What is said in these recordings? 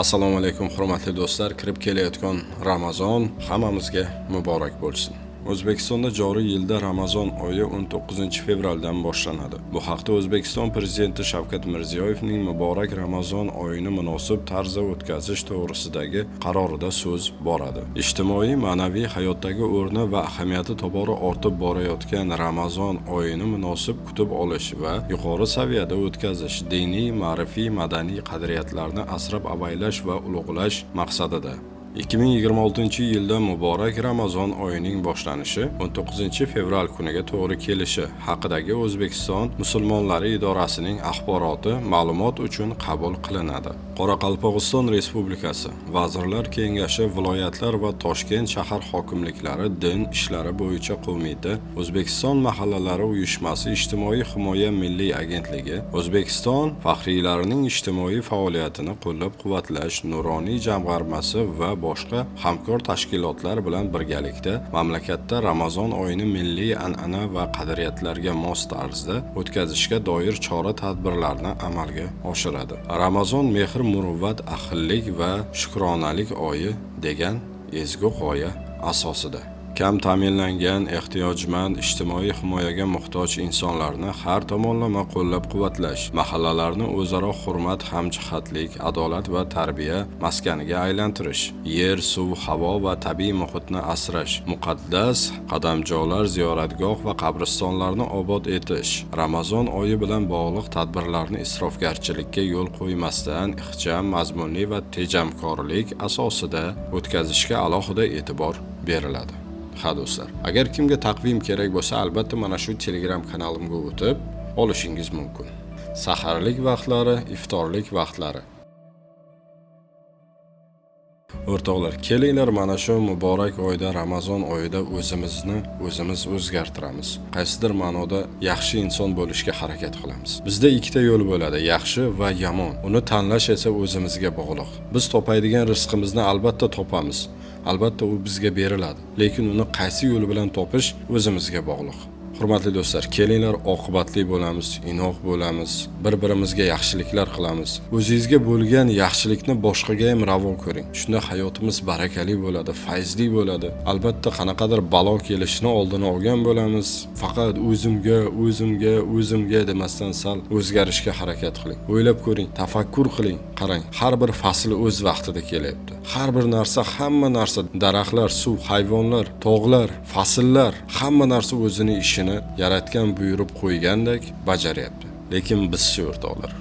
Assalomu alaykum hurmatli do'stlar, kirib kelayotgan Ramazon hammamizga muborak bo'lsin. O'zbekistonda joriy yilda Ramazon oyi 19-fevraldan boshlanadi. Bu haqda O'zbekiston prezidenti Shavkat Mirziyoyevning muborak Ramazon oyini munosib tarzda o'tkazish to'g'risidagi qarorida so'z boradi. Ijtimoiy, ma'naviy hayotdagi o'rni va ahamiyati tobora ortib borayotgan Ramazon oyini munosib kutib olish va yuqori saviyada o'tkazish, diniy, ma'rifiy, madaniy qadriyatlarni asrab-avaylash va ulug'lash maqsadida 2026-yilda muborak Ramazon oyining boshlanishi 19-fevral kuniga to'g'ri kelishi haqidagi O'zbekiston musulmonlari idorasining axboroti ma'lumot uchun qabul qilinadi. Qoraqalpog'iston Respublikasi Vazirlar Kengashi viloyatlar va Toshkent shahar hokimliklari din ishlari bo'yicha qo'mita, O'zbekiston mahallalari uyushmasi, Ijtimoiy himoya milliy agentligi, O'zbekiston faxriylarining ijtimoiy faoliyatini qo'llab-quvvatlash nuroniy jamg'armasi va boshqa hamkor tashkilotlar bilan birgalikda mamlakatda Ramazon oyini milliy an'ana va qadriyatlarga mos tarzda o'tkazishga doir chora-tadbirlarni amalga oshiradi. Ramazon mehr, muruvvat, ahillik va shukronalik oyi degan ezgu g'oya asosida kam ta'minlangan, ehtiyojmand, ijtimoiy himoyaga muhtoj insonlarni har tomonlama qo'llab-quvvatlash, mahallalarni o'zaro hurmat, hamjihatlik, adolat va tarbiya maskaniga aylantirish, yer, suv, havo va tabiiy muhitni asrash, muqaddas qadamjolar, ziyoratgoh va qabristonlarni obod etish, Ramazon oyi bilan bog'liq tadbirlarni isrofgarchilikka yo'l qo'ymasdan ixcham, mazmunli va tejamkorlik asosida o'tkazishga alohida e'tibor beriladi. Ha do'stlar, agar kimga taqvim kerak bo'lsa, albatta mana shu Telegram kanalimga o'tib olishingiz mumkin. Saharlik vaqtlari, iftorlik vaqtlari. O'rtoqlar, kelinglar mana shu muborak oyda, Ramazon oyida o'zimiz o'zgartiramiz. Qaysidir ma'noda yaxshi inson bo'lishga harakat qilamiz. Bizda ikkita yo'l bo'ladi, yaxshi va yomon. Uni tanlash esa o'zimizga bog'liq. Biz topadigan rizqimizni albatta topamiz. Albatta u bizga beriladi, lekin uni qaysi yo'l bilan topish o'zimizga bog'liq. Hurmatli do'stlar, kelinglar oqibatli bo'lamiz, inoq bo'lamiz, bir-birimizga yaxshiliklar qilamiz. O'zingizga bo'lgan yaxshilikni boshqaga ham ravo ko'ring. Shunda hayotimiz barakali bo'ladi, fayzli bo'ladi. Albatta qanaqadir balo kelishini oldini olgan bo'lamiz. Faqat o'zimga demasdan sal o'zgarishga harakat qiling. O'ylab ko'ring, tafakkur qiling, qarang. Har bir fasl o'z vaqtida kelyapti. Har bir narsa, hamma narsa, daraxtlar, suv, hayvonlar, tog'lar, fasllar, hamma narsa o'zining ishini yaratgan buyurib qo'ygandek bajaryapti. Lekin bizchi o'rtoqlar,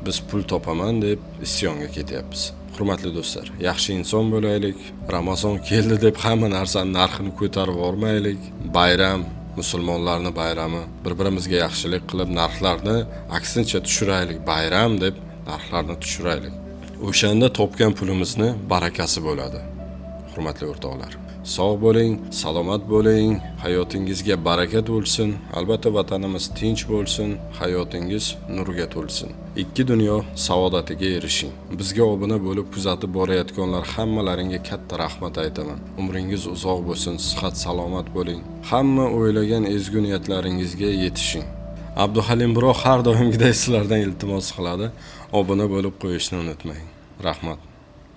biz pul topaman deb isyonga ketyapmiz. Hurmatli do'stlar, yaxshi inson bo'laylik. Ramazon keldi deb hamma narsaning narxini ko'tarib yormaylik. Bayram, musulmonlarning bayrami, bir-birimizga yaxshilik qilib narxlarni aksincha tushiraylik. Bayram deb narxlarni tushiraylik. O'shanda topgan pulimizni barakasi bo'ladi. Hurmatli o'rtoqlar, sog' bo'ling, salomat bo'ling, hayotingizga barakat bo'lsin, albatta vatanimiz tinch bo'lsin, hayotingiz nurga to'lsin. Ikki dunyo saodatiga erishing. Bizga obuna bo'lib kuzatib borayotganlar hammalaringga katta rahmat aytaman. Umringiz uzoq bo'lsin, sihat salomat bo'ling. Hamma o'ylagan ezgu niyatlaringizga yetishing. Abduhalim Bro har doimgidek sizlardan iltimos qiladi. Obuna bo'lib qo'yishni unutmang. Rahmat.